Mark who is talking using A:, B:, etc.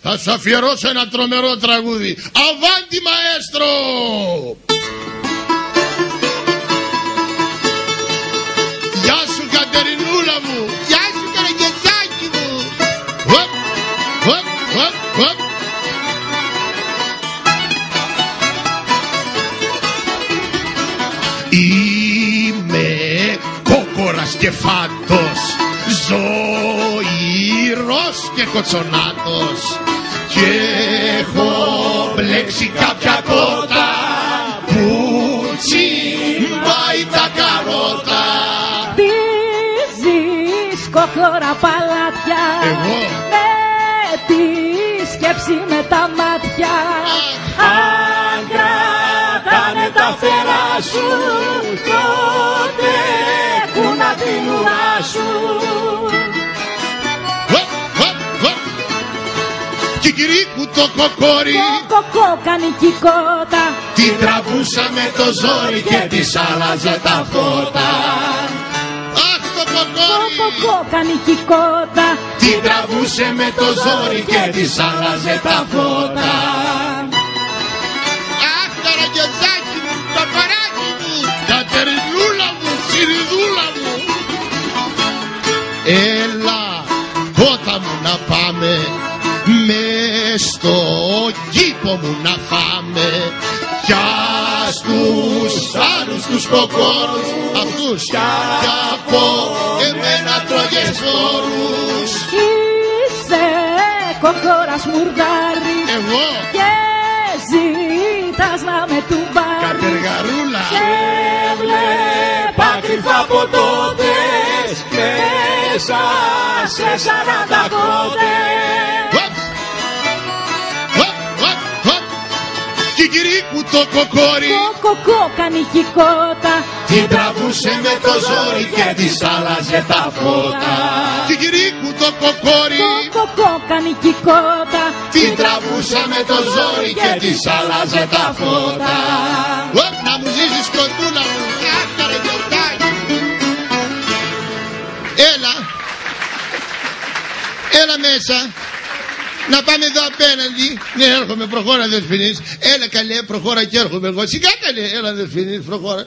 A: θα σου αφιερώσω ένα τρομερό τραγούδι. Αβάντι μαέστρο! Γεια σου Κατερινούλα μου! Γεια σου Καραγκιόζάκι μου! Χωπ, χωπ, χωπ, χωπ. Είμαι κόκορας και φάτος, ζωηρός και κοτσονάτος, και έχω μπλέξει κάποια κότα που τσιμπάει τα καρότα.
B: Τι ζεις κόκορα παλάτια,
A: Εγώ
B: με τη σκέψη με τα μάτια. Αν κρατάνε τα φτερά σου, τότε κούνα την ουρά σου.
A: Κικυρίκου το κοκόρι,
B: Κοκοκό κάνει κικότα,
A: την τραβούσα με το ζόρι και της άλλαζε τα φώτα. Αχ το κοκόρι,
B: Κοκοκό κάνει κικότα,
A: την τραβούσε με το ζόρι και της άλλαζε τα φώτα. Αχ Καραγκιόζάκι μου, το παράκι μου, Κατερινούλα μου, Σιριδούλα μου. Έλα κότα μου να πάμε, μες στο κήπο μου να φάμε, κι ας τους άλλους τους κοκόρους αυτούς κι από εμένα τρώγες φόρους.
B: είσαι κοκόρας μουρδάρι,
A: Εγώ
B: και ζητάς να με τουμπάρει.
A: Κατεργαρούλα,
B: Και βλέπα κρυφά ποτότες μέσα σε 40 κότες.
A: Χωπ, χωπ, χωπ, χωπ. Κικυρίκου το κοκόρι,
B: Κοκοκό κάνει κικότα,
A: την τραβούσε με το ζόρι και της άλλαζε τα φώτα. Κικυρίκου το κοκόρι,
B: Κοκοκό κάνει κικότα,
A: την τραβούσα με το ζόρι και της άλλαζε τα φώτα. Οπ, να μου ζήσεις κοντούλα μου, αχ Καραγκιόζάκι. Έλα, έλα μέσα, να πάμε εδώ απέναντι. Ναι, έρχομαι, προχώρα Δεσποινής. Έλα καλέ, προχώρα και έρχομαι εγώ. Σιγά καλέ, έλα Δεσποινής, προχώρα.